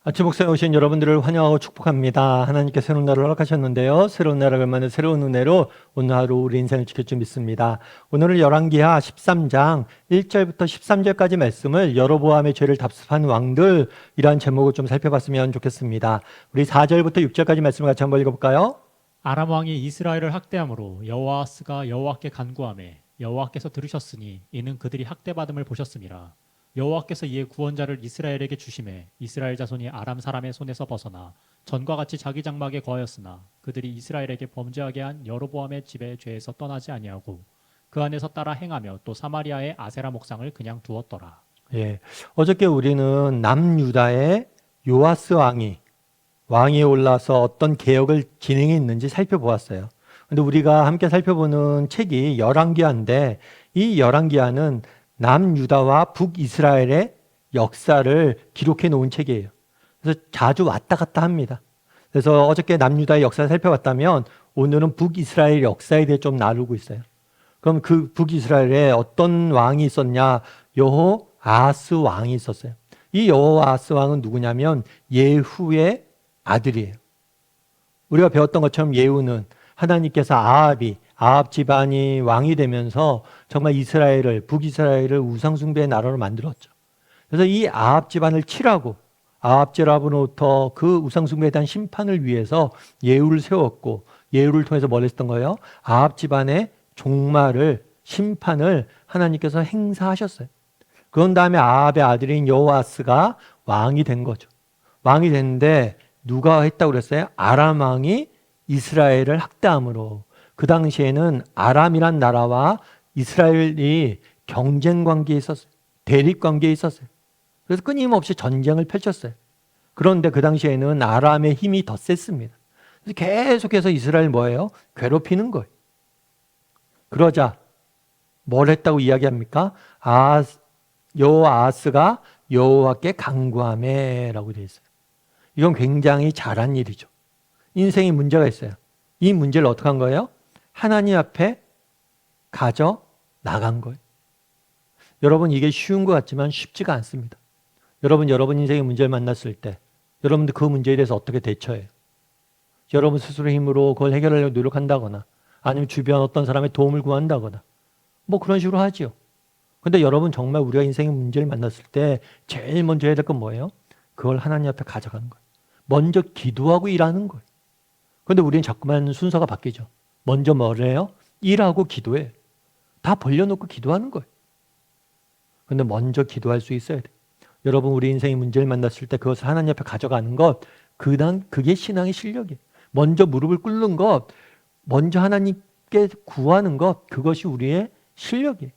아침 목상에 오신 여러분들을 환영하고 축복합니다. 하나님께 새로운 날을 허락하셨는데요. 새로운 날을 얼마나 새로운 은혜로 오늘 하루 우리 인생을 지킬 줄 믿습니다. 오늘은 열왕기하 13장 1절부터 13절까지 말씀을 여로보암의 죄를 답습한 왕들이라는 제목을 좀 살펴봤으면 좋겠습니다. 우리 4절부터 6절까지 말씀을 같이 한번 읽어볼까요? 아람 왕이 이스라엘을 학대함으로 여호아스가 여호와께 간구하매 여호와께서 들으셨으니 이는 그들이 학대받음을 보셨음이라. 여호와께서 이에 구원자를 이스라엘에게 주심에 이스라엘 자손이 아람 사람의 손에서 벗어나 전과 같이 자기 장막에 거하였으나 그들이 이스라엘에게 범죄하게 한 여로보암의 집의 죄에서 떠나지 아니하고 그 안에서 따라 행하며 또 사마리아의 아세라 목상을 그냥 두었더라. 예. 어저께 우리는 남유다의 요아스 왕이 올라서 어떤 개혁을 진행했는지 살펴보았어요. 근데 우리가 함께 살펴보는 책이 열왕기하인데 이 열왕기하는 남유다와 북이스라엘의 역사를 기록해 놓은 책이에요. 그래서 자주 왔다 갔다 합니다. 그래서 어저께 남유다의 역사를 살펴봤다면 오늘은 북이스라엘 역사에 대해 좀 나누고 있어요. 그럼 그 북이스라엘에 어떤 왕이 있었냐? 여호아하스 왕이 있었어요. 이 여호아하스 왕은 누구냐면 예후의 아들이에요. 우리가 배웠던 것처럼 예후는 하나님께서 아합 집안이 왕이 되면서 정말 북이스라엘을 우상숭배의 나라로 만들었죠. 그래서 이 아합 집안을 칠하고 아합 집안으로부터 그 우상숭배에 대한 심판을 위해서 예후를 세웠고 예후를 통해서 뭘 했던 거예요? 아합 집안의 종말을 심판을 하나님께서 행사하셨어요. 그런 다음에 아합의 아들인 여호아스가 왕이 된 거죠. 왕이 됐는데 누가 했다고 그랬어요? 아람 왕이 이스라엘을 학대함으로. 그 당시에는 아람이란 나라와 이스라엘이 경쟁 관계에 있었어요. 대립 관계에 있었어요. 그래서 끊임없이 전쟁을 펼쳤어요. 그런데 그 당시에는 아람의 힘이 더 셌습니다. 그래서 계속해서 이스라엘 뭐예요? 괴롭히는 거예요. 그러자 뭘 했다고 이야기합니까? 여호아하스가 여호와께 간구하매라고 되어 있어요. 이건 굉장히 잘한 일이죠. 인생에 문제가 있어요. 이 문제를 어떻게 한 거예요? 하나님 앞에 가져 나간 거예요. 여러분, 이게 쉬운 것 같지만 쉽지가 않습니다. 여러분 인생의 문제를 만났을 때 여러분들 그 문제에 대해서 어떻게 대처해요? 여러분 스스로의 힘으로 그걸 해결하려고 노력한다거나 아니면 주변 어떤 사람의 도움을 구한다거나 뭐 그런 식으로 하죠. 근데 여러분 정말 우리가 인생의 문제를 만났을 때 제일 먼저 해야 될 건 뭐예요? 그걸 하나님 앞에 가져가는 거예요. 먼저 기도하고 일하는 거예요. 근데 우리는 자꾸만 순서가 바뀌죠. 먼저 뭘 해요? 일하고 기도해요. 다 벌려놓고 기도하는 거예요. 근데 먼저 기도할 수 있어야 돼요. 여러분, 우리 인생의 문제를 만났을 때 그것을 하나님 앞에 가져가는 것, 그게 신앙의 실력이에요. 먼저 무릎을 꿇는 것, 먼저 하나님께 구하는 것, 그것이 우리의 실력이에요.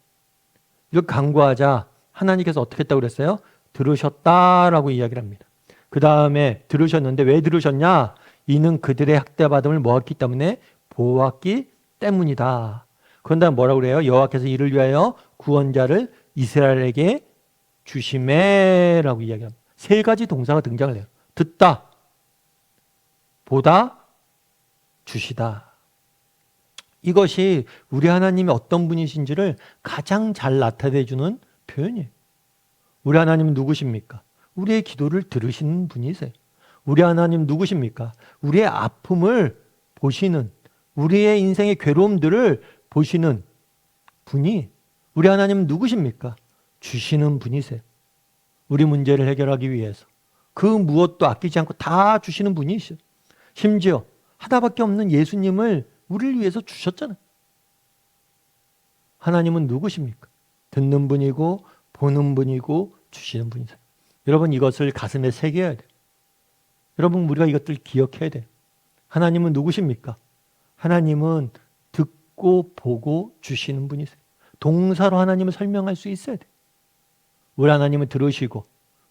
이렇게 간구하자 하나님께서 어떻게 했다고 그랬어요? 들으셨다라고 이야기를 합니다. 그 다음에 들으셨는데 왜 들으셨냐? 이는 그들의 학대받음을 모았기 때문에 보았기 때문이다. 그런 다음에 뭐라고 그래요? 여호와께서 이를 위하여 구원자를 이스라엘에게 주심에라고 이야기합니다. 세 가지 동사가 등장을 해요. 듣다, 보다, 주시다. 이것이 우리 하나님이 어떤 분이신지를 가장 잘 나타내주는 표현이에요. 우리 하나님은 누구십니까? 우리의 기도를 들으시는 분이세요. 우리 하나님 누구십니까? 우리의 아픔을 보시는, 우리의 인생의 괴로움들을 보시는 분이 우리 하나님은 누구십니까? 주시는 분이세요. 우리 문제를 해결하기 위해서 그 무엇도 아끼지 않고 다 주시는 분이시죠. 심지어 하나밖에 없는 예수님을 우리를 위해서 주셨잖아요. 하나님은 누구십니까? 듣는 분이고 보는 분이고 주시는 분이세요. 여러분, 이것을 가슴에 새겨야 돼요. 여러분, 우리가 이것들 기억해야 돼요. 하나님은 누구십니까? 하나님은 듣고 보고 주시는 분이세요. 동사로 하나님을 설명할 수 있어야 돼요. 우리 하나님은 들으시고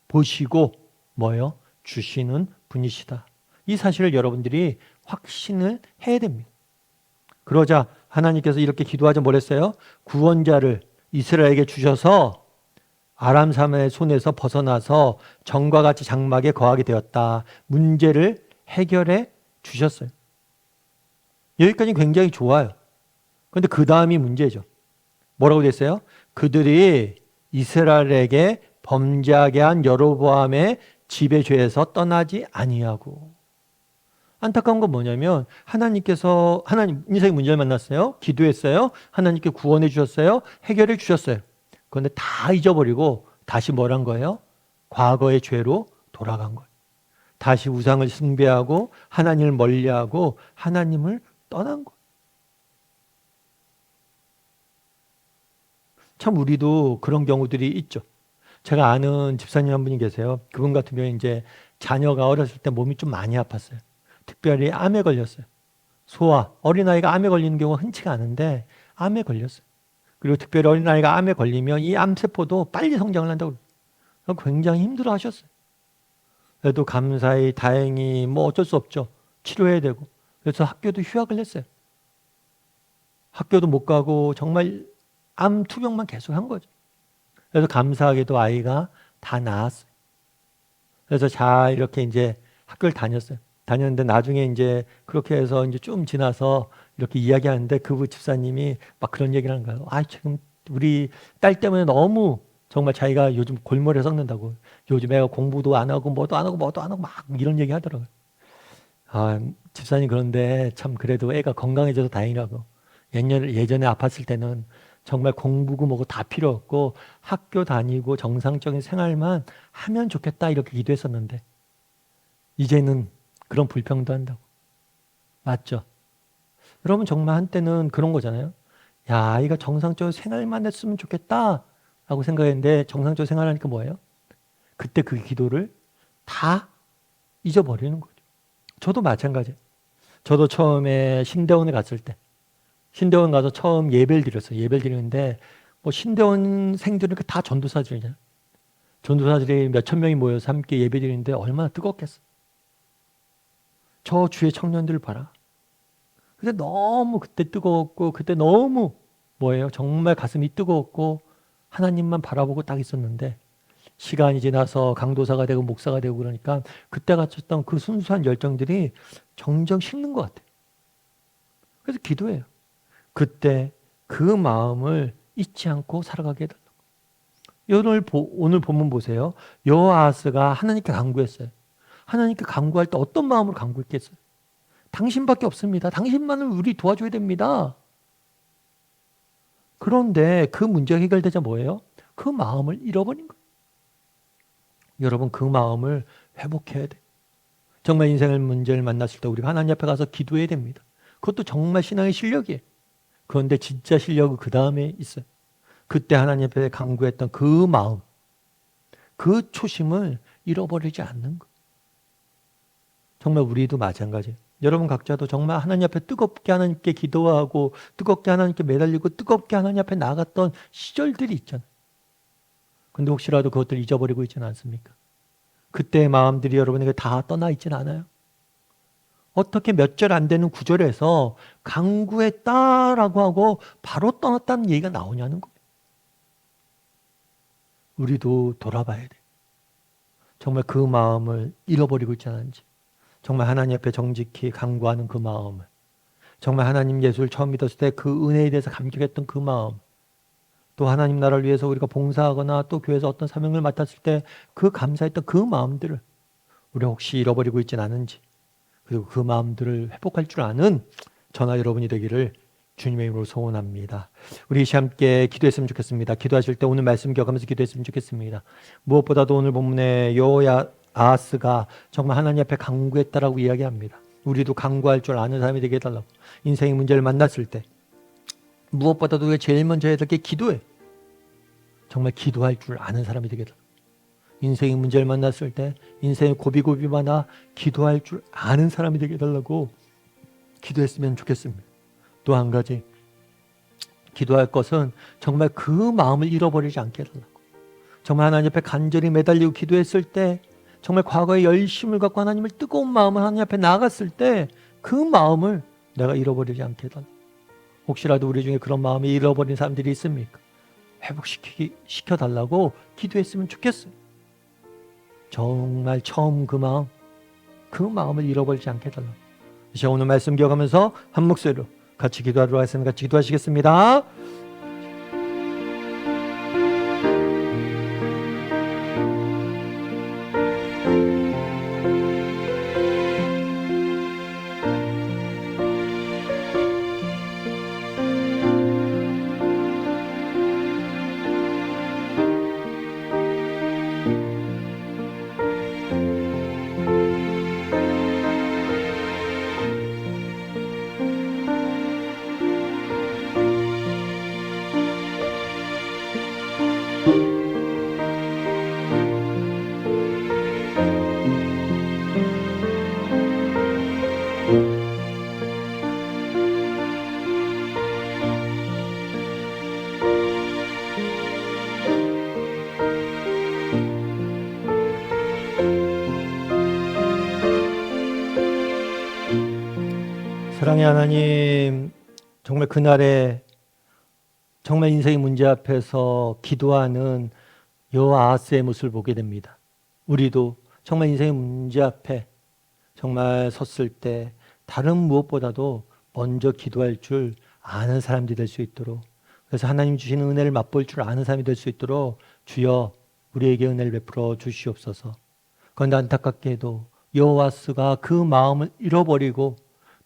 보시고 뭐예요? 주시는 분이시다. 이 사실을 여러분들이 확신을 해야 됩니다. 그러자 하나님께서 이렇게 기도하자 뭘 했어요? 구원자를 이스라엘에게 주셔서 아람 사람의 손에서 벗어나서 전과 같이 장막에 거하게 되었다. 문제를 해결해 주셨어요. 여기까지는 굉장히 좋아요. 그런데 그 다음이 문제죠. 뭐라고 됐어요? 그들이 이스라엘에게 범죄하게 한 여로보암의 지배죄에서 떠나지 아니하고. 안타까운 건 뭐냐면 하나님께서 인생의 문제를 만났어요. 기도했어요. 하나님께 구원해 주셨어요. 해결해 주셨어요. 그런데 다 잊어버리고 다시 뭐란 거예요? 과거의 죄로 돌아간 거예요. 다시 우상을 숭배하고 하나님을 멀리하고 하나님을 떠난 거예요. 참 우리도 그런 경우들이 있죠. 제가 아는 집사님 한 분이 계세요. 그분 같은 경우에 이제 자녀가 어렸을 때 몸이 좀 많이 아팠어요. 특별히 암에 걸렸어요. 소아, 어린아이가 암에 걸리는 경우가 흔치가 않은데 암에 걸렸어요. 그리고 특별히 어린아이가 암에 걸리면 이 암세포도 빨리 성장을 한다고 굉장히 힘들어 하셨어요. 그래도 감사히 다행히 뭐 어쩔 수 없죠. 치료해야 되고. 그래서 학교도 휴학을 했어요. 학교도 못 가고 정말 암 투병만 계속 한 거죠. 그래서 감사하게도 아이가 다 나았어요. 그래서 잘 이렇게 이제 학교를 다녔어요. 다녔는데 나중에 이제 그렇게 해서 이제 좀 지나서 이렇게 이야기하는데 그 집사님이 막 그런 얘기를 하는 거예요. 아, 지금 우리 딸 때문에 너무 정말 자기가 요즘 골머리에 썩는다고. 요즘 애가 공부도 안 하고 뭐도 안 하고 뭐도 안 하고 막 이런 얘기 하더라고요. 아, 집사님 그런데 참 그래도 애가 건강해져서 다행이라고. 예전에 아팠을 때는 정말 공부고 뭐고 다 필요 없고 학교 다니고 정상적인 생활만 하면 좋겠다 이렇게 기도했었는데 이제는 그런 불평도 한다고. 맞죠? 여러분 정말 한때는 그런 거잖아요. 야, 아이가 정상적으로 생활만 했으면 좋겠다 라고 생각했는데 정상적으로 생활하니까 뭐예요? 그때 그 기도를 다 잊어버리는 거죠. 저도 마찬가지예요. 저도 처음에 신대원에 갔을 때 신대원 가서 처음 예배를 드렸어요. 예배를 드리는데 뭐 신대원생들은 다 전도사들이잖아요. 전도사들이 몇천 명이 모여서 함께 예배 드리는데 얼마나 뜨겁겠어. 저 주의 청년들 봐라. 근데 너무 그때 뜨거웠고 그때 너무 뭐예요? 정말 가슴이 뜨거웠고 하나님만 바라보고 딱 있었는데 시간이 지나서 강도사가 되고 목사가 되고 그러니까 그때 가졌던 그 순수한 열정들이 점점 식는 것 같아요. 그래서 기도해요. 그때 그 마음을 잊지 않고 살아가게 해달라고. 오늘 본문 보세요. 여호아하스가 하나님께 간구했어요. 하나님께 간구할 때 어떤 마음으로 간구했겠어요? 당신밖에 없습니다. 당신만을 우리 도와줘야 됩니다. 그런데 그 문제가 해결되자 뭐예요? 그 마음을 잃어버린 거예요. 여러분 그 마음을 회복해야 돼요. 정말 인생의 문제를 만났을 때 우리가 하나님 앞에 가서 기도해야 됩니다. 그것도 정말 신앙의 실력이에요. 그런데 진짜 실력은 그 다음에 있어요. 그때 하나님 앞에 간구했던 그 마음, 그 초심을 잃어버리지 않는 것. 정말 우리도 마찬가지예요. 여러분 각자도 정말 하나님 앞에 뜨겁게 하나님께 기도하고 뜨겁게 하나님께 매달리고 뜨겁게 하나님 앞에 나갔던 시절들이 있잖아요. 근데 혹시라도 그것들 잊어버리고 있지는 않습니까? 그때의 마음들이 여러분에게 다 떠나 있지는 않아요. 어떻게 몇 절 안 되는 구절에서 간구했다라고 하고 바로 떠났다는 얘기가 나오냐는 거예요. 우리도 돌아봐야 돼요. 정말 그 마음을 잃어버리고 있지 않은지. 정말 하나님 앞에 정직히 간구하는 그 마음을. 정말 하나님 예수를 처음 믿었을 때 그 은혜에 대해서 감격했던 그 마음. 또 하나님 나라를 위해서 우리가 봉사하거나 또 교회에서 어떤 사명을 맡았을 때 그 감사했던 그 마음들을 우리가 혹시 잃어버리고 있지는 않은지. 그리고 그 마음들을 회복할 줄 아는 저나 여러분이 되기를 주님의 이름으로 소원합니다. 우리 이 시간 함께 기도했으면 좋겠습니다. 기도하실 때 오늘 말씀 기억하면서 기도했으면 좋겠습니다. 무엇보다도 오늘 본문에 여호아하스가 정말 하나님 앞에 간구했다라고 이야기합니다. 우리도 간구할 줄 아는 사람이 되게 해달라고. 인생의 문제를 만났을 때 무엇보다도 우리가 제일 먼저 해야 될 게 기도예요. 정말 기도할 줄 아는 사람이 되게 해달라고. 인생의 문제를 만났을 때 인생의 고비고비마다 기도할 줄 아는 사람이 되게 해달라고 기도했으면 좋겠습니다. 또 한 가지 기도할 것은 정말 그 마음을 잃어버리지 않게 해달라고. 정말 하나님 앞에 간절히 매달리고 기도했을 때 정말 과거의 열심을 갖고 하나님을 뜨거운 마음을 하나님 앞에 나갔을 때 그 마음을 내가 잃어버리지 않게 해달라고. 혹시라도 우리 중에 그런 마음이 잃어버린 사람들이 있습니까? 회복시켜달라고 기도했으면 좋겠어요. 정말 처음 그 마음을 잃어버리지 않게 해달라고. 이제 오늘 말씀 기억하면서 한 목소리로 같이 기도하도록 하겠습니다. 같이 기도하시겠습니다. 사랑의 하나님, 정말 그날에 정말 인생의 문제 앞에서 기도하는 여호아하스의 모습을 보게 됩니다. 우리도 정말 인생의 문제 앞에 정말 섰을 때 다른 무엇보다도 먼저 기도할 줄 아는 사람들이 될 수 있도록, 그래서 하나님 주시는 은혜를 맛볼 줄 아는 사람이 될 수 있도록 주여 우리에게 은혜를 베풀어 주시옵소서. 그런데 안타깝게도 여호아스가 그 마음을 잃어버리고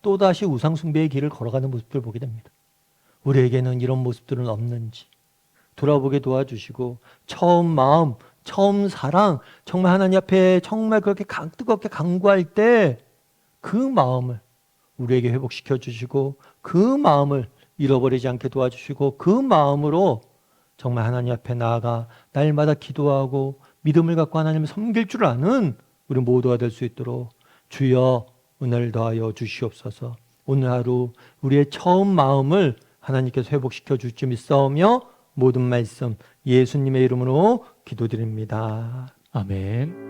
또다시 우상숭배의 길을 걸어가는 모습을 보게 됩니다. 우리에게는 이런 모습들은 없는지 돌아보게 도와주시고, 처음 마음, 처음 사랑, 정말 하나님 앞에 정말 그렇게 뜨겁게 간구할 때 그 마음을 우리에게 회복시켜 주시고, 그 마음을 잃어버리지 않게 도와주시고, 그 마음으로 정말 하나님 앞에 나아가 날마다 기도하고 믿음을 갖고 하나님을 섬길 줄 아는 우리 모두가 될 수 있도록 주여 은혜를 더하여 주시옵소서. 오늘 하루 우리의 처음 마음을 하나님께서 회복시켜 줄 줄 믿사오며 모든 말씀 예수님의 이름으로 기도드립니다. 아멘.